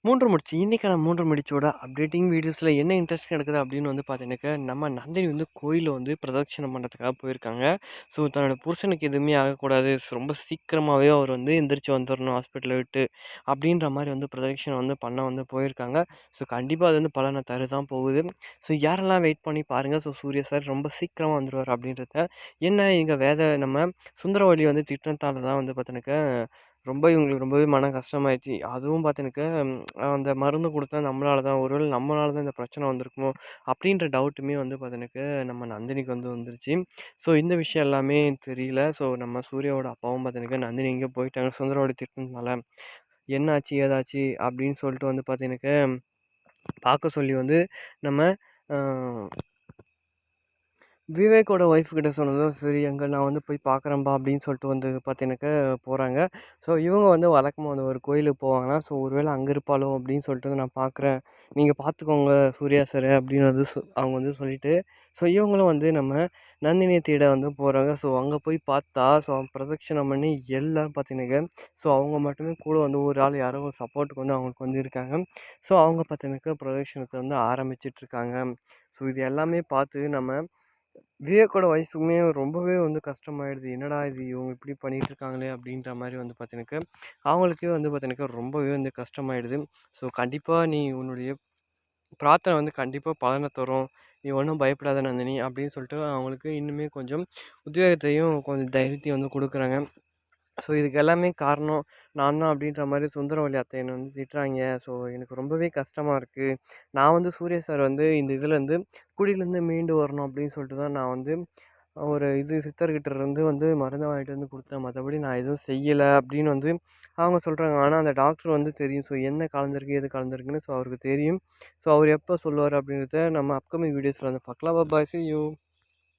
3 முடிச்சு. இன்னைக்கான 3 முடிச்சோட அப்டேட்டிங் வீடியோஸ்ல என்ன இன்ட்ரெஸ்ட் நடக்குது அப்படின்னு வந்து பார்த்தீங்கன்னாக்கா, நம்ம நந்தினி வந்து கோயில்ல வந்து பிரதட்சணம் பண்றதுக்காக போயிருக்காங்க. ஸோ தன்னோட புருஷனுக்கு எதுவுமே ஆகக்கூடாது. ரொம்ப சீக்கிரமாவே அவர் வந்து எந்திரிச்சு வந்துரணும் ஹாஸ்பிட்டல விட்டு. அப்படின்ற மாரி வந்து பிரதட்சணம் வந்து பண்ண வந்து போயிருக்காங்க. ஸோ கண்டிப்பா அது வந்து பலன தர தான் போகுது. ஸோ யாரெல்லாம் வெயிட் பண்ணி பாருங்க. ஸோ சூர்யா சார் ரொம்ப சீக்கிரமா வந்துருவாரு அப்படின்றத. என்ன இங்க நம்ம சுந்தரவல்லி வந்து திட்டுனதால தான் வந்து பார்த்தீங்கன்னாக்கா, ரொம்ப இவங்களுக்கு ரொம்பவே மன கஷ்டமாயிருச்சு. அதுவும் பார்த்தீங்கன்னாக்கா அந்த மருந்து குடுத்தா நம்மளால தான் ஒருவேள நம்மளால தான் இந்த பிரச்சனை வந்திருக்குமோ! அப்டின்ற டவுட்டுமே வந்து பார்த்தீங்கன்னாக்க நம்ம நந்தினிக்கு வந்து வந்துருச்சு. ஸோ இந்த விஷயம் எல்லாமே தெரியல. ஸோ நம்ம சூர்யாவோட அப்பாவும் பார்த்தீங்கன்னாக்கா நந்தினி எங்கேயோ போயிட்டாங்க சுந்தரவடி திட்டுனதுனால. என்னாச்சு? ஏதாச்சு? அப்டின்னு சொல்லிட்டு வந்து பார்த்தீங்கன்னாக்க பார்க்க சொல்லி வந்து நம்ம அ விவேக்கோட ஒய்ஃப் கிட்ட சொன்னதும், சரி அங்க நான் வந்து போய் பார்க்குறேன்பா அப்படின்னு சொல்லிட்டு வந்து பார்த்தீங்கன்னாக்கா போறாங்க. ஸோ இவங்க வந்து வழக்கமா வந்து ஒரு கோயிலுக்கு போவாங்களாம். ஸோ ஒருவேளை அங்க இருப்பாளோ அப்படின்னு சொல்லிட்டு வந்து நான் பார்க்குறேன். நீங்க பார்த்துக்கோங்க சூர்யா சார அப்படின்னு வந்து அவங்க வந்து சொல்லிட்டு, ஸோ இவங்களும் வந்து நம்ம நந்தினிய தேட வந்து போறாங்க. ஸோ அங்க போய் பார்த்தா, ஸோ பிரதட்சணம் பண்ணி எல்லாரும் பார்த்தீங்கன்னாக்க, ஸோ அவங்க மட்டுமே கூட வந்து ஒரு ஆள் யாரோ ஒரு சப்போர்ட்டுக்கு வந்து அவங்களுக்கு வந்து இருக்காங்க. ஸோ அவங்க பார்த்தீங்கன்னாக்கா பிரதட்சணத்த வந்து ஆரம்பிச்சுட்டு இருக்காங்க. ஸோ இது எல்லாமே பார்த்து நம்ம விவேக்கோட ஒய்ஃபுக்குமே ரொம்பவே வந்து கஷ்டமாயிடுது. என்னடா இது இவங்க இப்படி பண்ணிட்டு இருக்காங்களே அப்படின்ற மாரி வந்து பார்த்தீங்கன்னாக்கா, அவங்களுக்கே வந்து பார்த்தீங்கன்னாக்கா ரொம்பவே வந்து கஷ்டமாயிடுது. ஸோ கண்டிப்பா நீ உன்னுடைய பிரார்த்தனை வந்து கண்டிப்பா பலன தரும். நீ ஒண்ணும் பயப்படாத நந்தினி அப்படின்னு சொல்லிட்டு அவங்களுக்கு இன்னுமே கொஞ்சம் உத்வேகத்தையும், கொஞ்சம் தைரியத்தையும் வந்து குடுக்குறாங்க. ஸோ இதுக்கு எல்லாமே காரணம் நான் தான் அப்படின்ற மாரி சுந்தரவல்லி அத்தை என்ன வந்து திட்டுறாய்ங்க. ஸோ எனக்கு ரொம்பவே கஷ்டமா இருக்கு. நான் வந்து சூர்யா சார் வந்து இந்த இதுலேருந்து குழியிலேருந்து மீண்டு வரணும் அப்படின்னு சொல்லிட்டு தான் நான் வந்து ஒரு இது சித்தர்கிட்ட இருந்து வந்து மருந்து வாங்கிட்டு வந்து குடுத்தேன். மத்தபடி நான் எதுவும் செய்யல அப்படின்னு வந்து அவங்க சொல்றாங்க. ஆனா அந்த டாக்டர் வந்து தெரியும். ஸோ என்ன கலந்திருக்கு, ஏது கலந்திருக்குன்னு ஸோ அவருக்கு தெரியும். ஸோ அவர் எப்போ சொல்லுவாரு அப்படின்றத நம்ம அப்கமிங் வீடியோஸ்ல வந்து பார்க்கலாம். பாய் சி யூ.